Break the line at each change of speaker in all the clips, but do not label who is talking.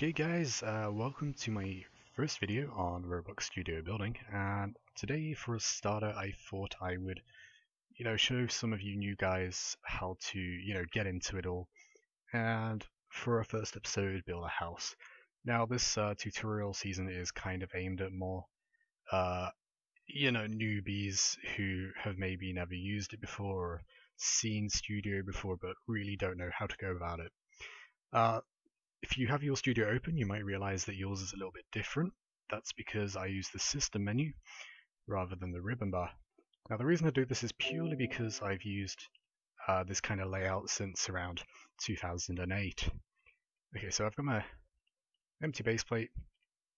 Okay guys, welcome to my first video on ROBLOX Studio building, and today for a starter I thought I would, show some of you new guys how to, get into it all, and for our first episode build a house. Now this tutorial season is kind of aimed at more, newbies who have maybe never used it before or seen Studio before but really don't know how to go about it. If you have your studio open, you might realize that yours is a little bit different. That's because I use the system menu rather than the ribbon bar. Now the reason I do this is purely because I've used this kind of layout since around 2008. Okay, so I've got my empty base plate,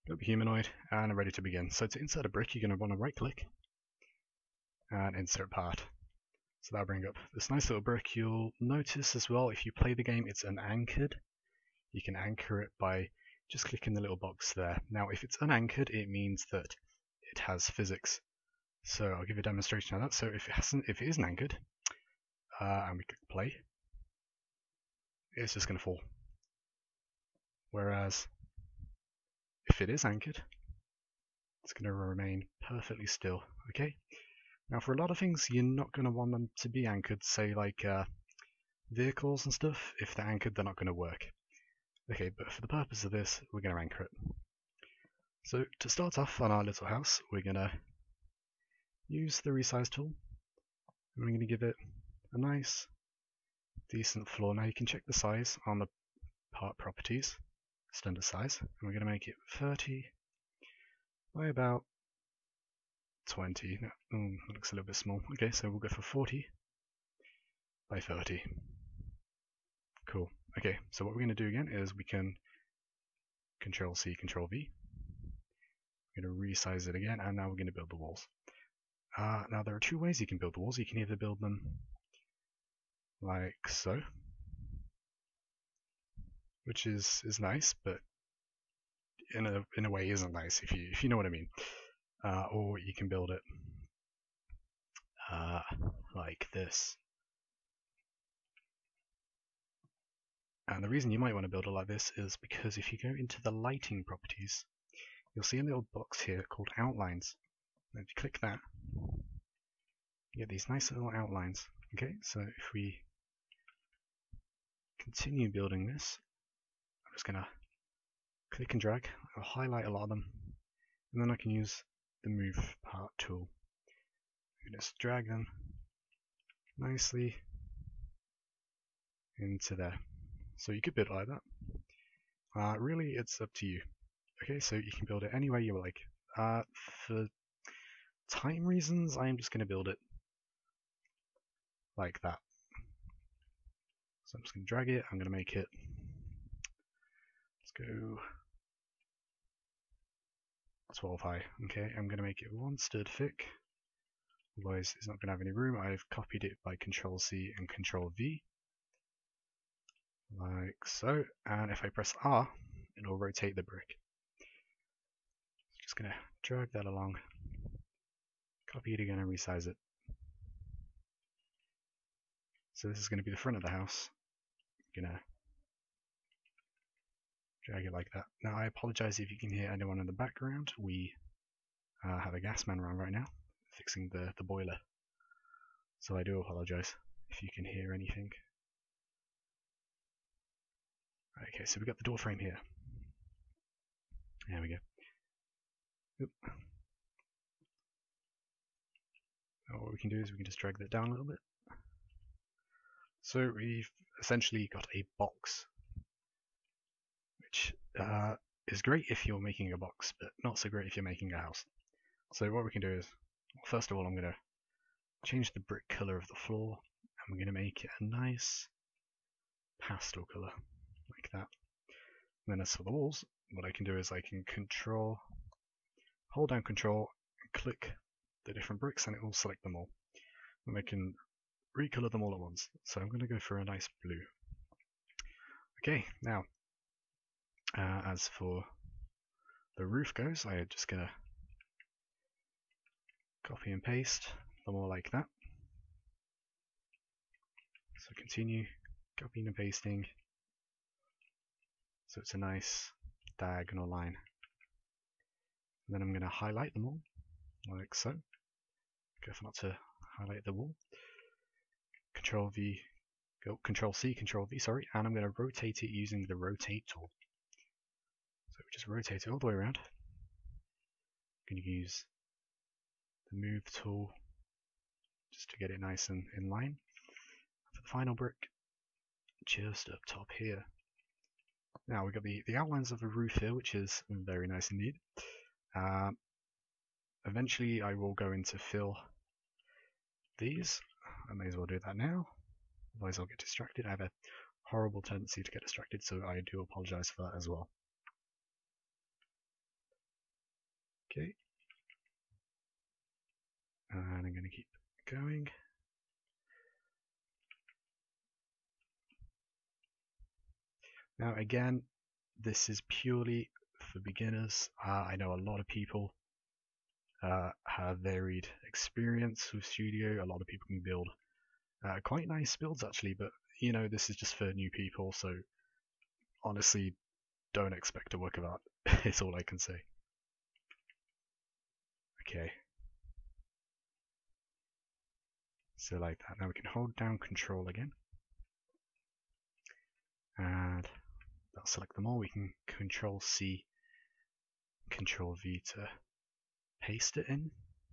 got the humanoid, and I'm ready to begin. So to insert a brick, you're going to want to right click and insert part. So that'll bring up this nice little brick. You'll notice as well, if you play the game, it's unanchored. You can anchor it by just clicking the little box there. Now if it's unanchored, it means that it has physics. So I'll give you a demonstration of that. So if it isn't anchored, and we click play, it's just going to fall. Whereas if it is anchored, it's going to remain perfectly still. Okay. Now for a lot of things, you're not going to want them to be anchored. Say like vehicles and stuff. If they're anchored, they're not going to work. Okay, but for the purpose of this, we're going to anchor it. So to start off on our little house, we're going to use the resize tool, and we're going to give it a nice, decent floor. Now you can check the size on the part properties, standard size, and we're going to make it 30 by about 20. No, that looks a little bit small. Okay, so we'll go for 40 by 30. Cool. Okay, so what we're going to do again is we can Control C, Control V. We're going to resize it again, and now we're going to build the walls. Now there are two ways you can build the walls. You can either build them like so, which is nice, but in a way isn't nice if you know what I mean. Or you can build it like this. And the reason you might want to build it like this is because if you go into the lighting properties, you'll see a little box here called outlines. And if you click that, you get these nice little outlines. Okay, so if we continue building this, I'm just going to click and drag. I'll highlight a lot of them, and then I can use the move part tool. You just drag them nicely into there. So you could build it like that. Really, it's up to you. Okay, so you can build it any way you like. For time reasons, I'm just going to build it like that. So I'm just going to drag it. I'm going to make it. Let's go 12 high. Okay, I'm going to make it 1 stirred thick. Otherwise, it's not going to have any room. I've copied it by Control C and Control V. Like so, and if I press R, it'll rotate the brick. Just going to drag that along, copy it again and resize it. So this is going to be the front of the house. I'm going to drag it like that. Now I apologize if you can hear anyone in the background. We have a gas man around right now, fixing the boiler. So I do apologize if you can hear anything. Okay, so we've got the door frame here. There we go. Oop. Now what we can do is we can just drag that down a little bit. So we've essentially got a box, which is great if you're making a box, but not so great if you're making a house. So what we can do is, well, first of all, I'm going to change the brick color of the floor, and we're going to make it a nice pastel color. Like that. And then as for the walls, what I can do is I can hold down Control, and click the different bricks, and it will select them all. And I can recolor them all at once. So I'm going to go for a nice blue. Okay, now as for the roof goes, I'm just going to copy and paste them all like that. So continue copying and pasting. So it's a nice diagonal line. And then I'm going to highlight them all, like so. Careful not to highlight the wall. Control V, Control C, Control V, sorry, and I'm going to rotate it using the rotate tool. So just rotate it all the way around. I'm going to use the move tool just to get it nice and in line. For the final brick, just up top here. Now we've got the outlines of the roof here, which is very nice indeed. Eventually I will go in to fill these. I may as well do that now, otherwise I'll get distracted. I have a horrible tendency to get distracted, so I do apologize for that as well. Okay. And I'm going to keep going. Now again, this is purely for beginners. I know a lot of people have varied experience with Studio. A lot of people can build quite nice builds actually, but you know, this is just for new people, so honestly don't expect a work of art. It's all I can say. Okay. So like that. Now we can hold down Control again. And that'll select them all. We can Control C, Control V to paste it in.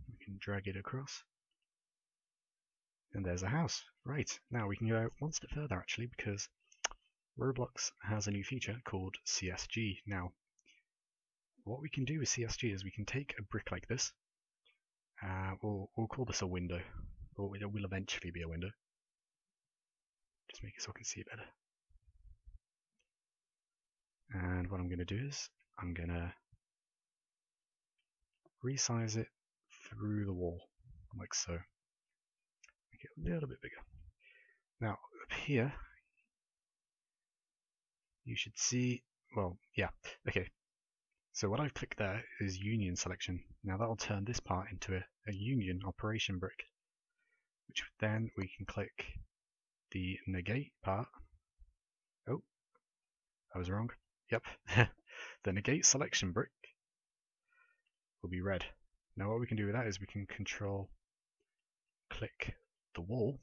We can drag it across. And there's a house. Right, now we can go one step further actually, because Roblox has a new feature called CSG. Now, what we can do with CSG is we can take a brick like this. We'll call this a window, or it will eventually be a window. Just make it so I can see it better. And what I'm going to do is I'm going to resize it through the wall, like so. Make it a little bit bigger. Now, up here, you should see, well, yeah, okay. So what I've clicked there is Union Selection. Now that'll turn this part into a Union operation brick, which then we can click the Negate part. Oh, I was wrong. Yep, the Negate Selection brick will be red. Now what we can do with that is we can Control click the wall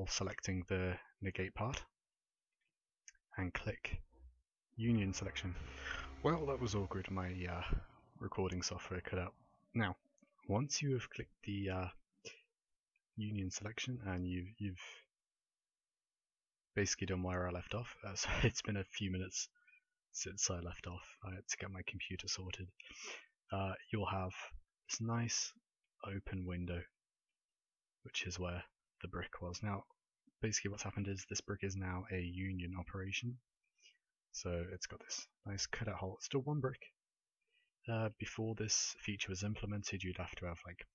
selecting the Negate part, and click Union Selection. Well, that was awkward. My recording software cut out. Now, once you have clicked the Union Selection and you've basically done where I left off, so it's been a few minutes since I left off. I had to get my computer sorted. You'll have this nice open window, which is where the brick was. Now, basically what's happened is this brick is now a Union operation. So it's got this nice cutout hole. It's still one brick. Before this feature was implemented, you'd have to have like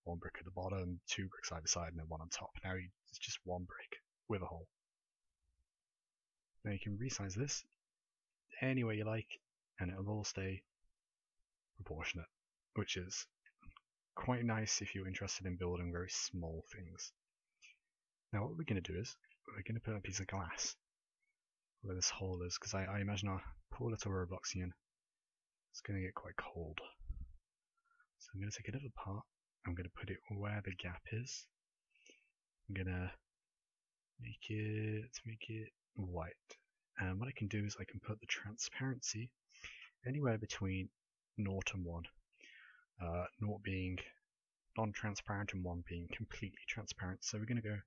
one brick at the bottom, two bricks either side, and then one on top. Now it's just one brick with a hole. Now you can resize this any way you like, and it'll all stay proportionate, which is quite nice if you're interested in building very small things. Now what we're going to do is we're going to put a piece of glass where this hole is, because I imagine our poor little Robloxian is going to get quite cold. So I'm going to take another part, I'm going to put it where the gap is. I'm going to make it white. And what I can do is I can put the transparency anywhere between 0 and 1. 0 being non-transparent and 1 being completely transparent. So we're going to go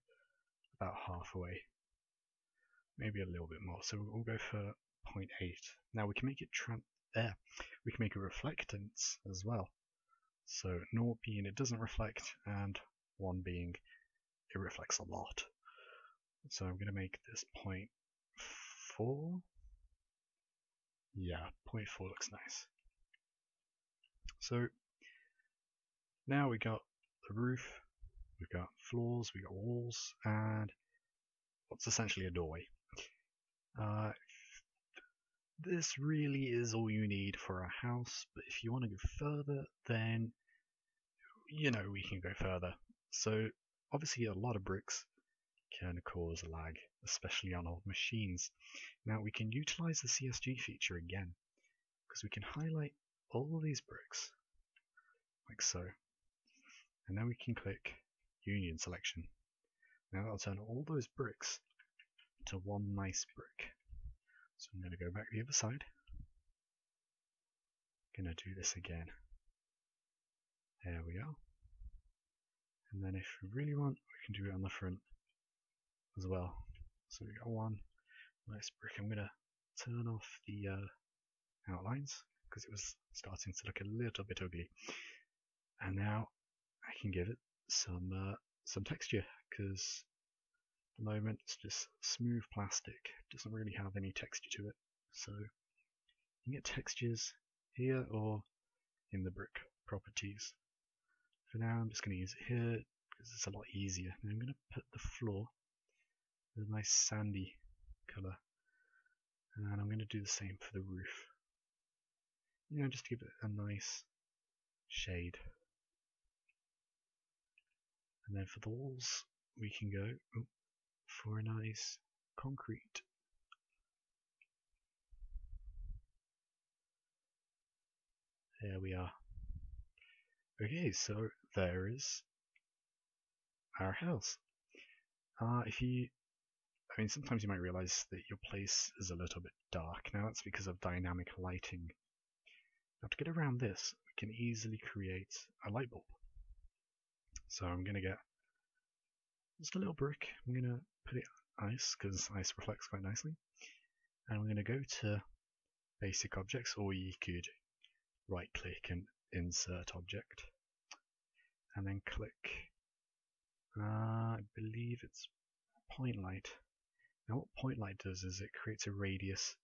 about halfway. Maybe a little bit more, so we'll go for 0.8. Now we can make it we can make a reflectance as well. So 0 being it doesn't reflect, and 1 being it reflects a lot. So I'm going to make this 0.4. Yeah, 0.4 looks nice. So now we got the roof, we've got floors, we've got walls, and what's essentially a doorway. This really is all you need for a house, but if you want to go further, then you know we can go further. So obviously a lot of bricks can cause lag, especially on old machines. Now we can utilize the CSG feature again, because we can highlight all of these bricks, like so, and then we can click Union Selection. Now that'll turn all those bricks to one nice brick. So I'm going to go back the other side. Going to do this again. There we go. And then if we really want, we can do it on the front as well. So we got one nice brick. I'm going to turn off the outlines because it was starting to look a little bit ugly. And now I can give it some texture, because at the moment it's just smooth plastic. It doesn't really have any texture to it. So you can get textures here or in the brick properties. For now I'm just going to use it here because it's a lot easier. And I'm going to put the floor with a nice sandy colour, and I'm going to do the same for the roof. You know, just to give it a nice shade. And then for the walls we can go for a nice concrete. There we are. Okay, so there is our house. Sometimes you might realize that your place is a little bit dark. Now that's because of dynamic lighting. Now to get around this, we can easily create a light bulb. So I'm going to get just a little brick. I'm going to put it ice, because ice reflects quite nicely. And I'm going to go to basic objects, or you could right click and insert object. And then click, I believe it's point light. Now what point light does is it creates a radius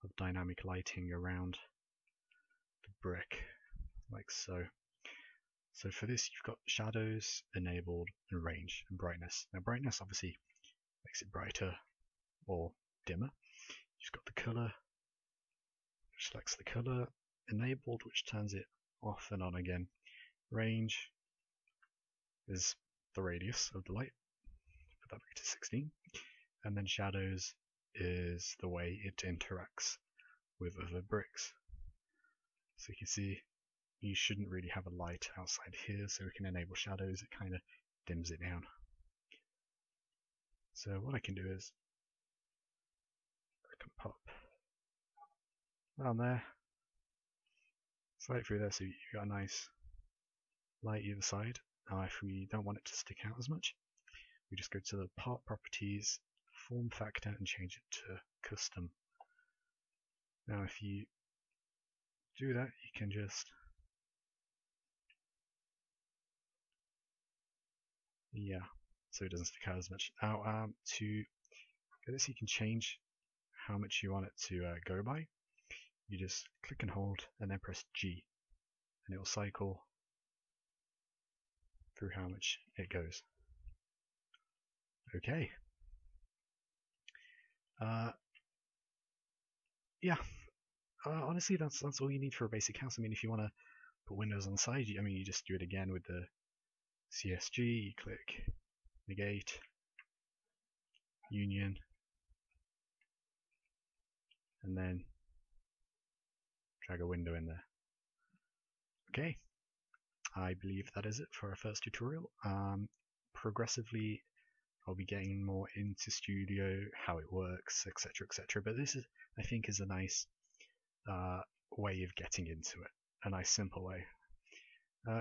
of dynamic lighting around the brick, like so. So for this you've got shadows enabled, and range, and brightness. Now brightness obviously makes it brighter or dimmer. You've got the colour, which selects the colour, enabled, which turns it off and on again. Range is the radius of the light, put that back to 16. And then shadows is the way it interacts with other bricks. So you can see you shouldn't really have a light outside here, so we can enable shadows. It kind of dims it down. So what I can do is I can pop down there, slide through there, so you've got a nice light either side. Now if we don't want it to stick out as much, we just go to the part properties, form factor, and change it to custom. Now if you do that, you can just so it doesn't stick out as much. Now to get this, you can change how much you want it to go by. You just click and hold and then press G, and it will cycle through how much it goes. Okay. Honestly, that's all you need for a basic house. I mean, if you want to put windows on the side, you just do it again with the CSG. You click negate, union, and then drag a window in there. Okay, I believe that is it for our first tutorial. Progressively I'll be getting more into Studio, how it works, etc, etc, but this is, I think, is a nice way of getting into it, a nice simple way.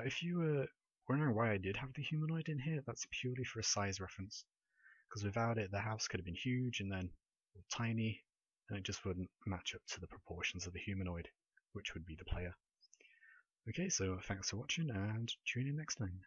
If you were wondering why I did have the humanoid in here, that's purely for a size reference, because without it the house could have been huge and then tiny, and it just wouldn't match up to the proportions of the humanoid, which would be the player. Okay, so thanks for watching, and tune in next time.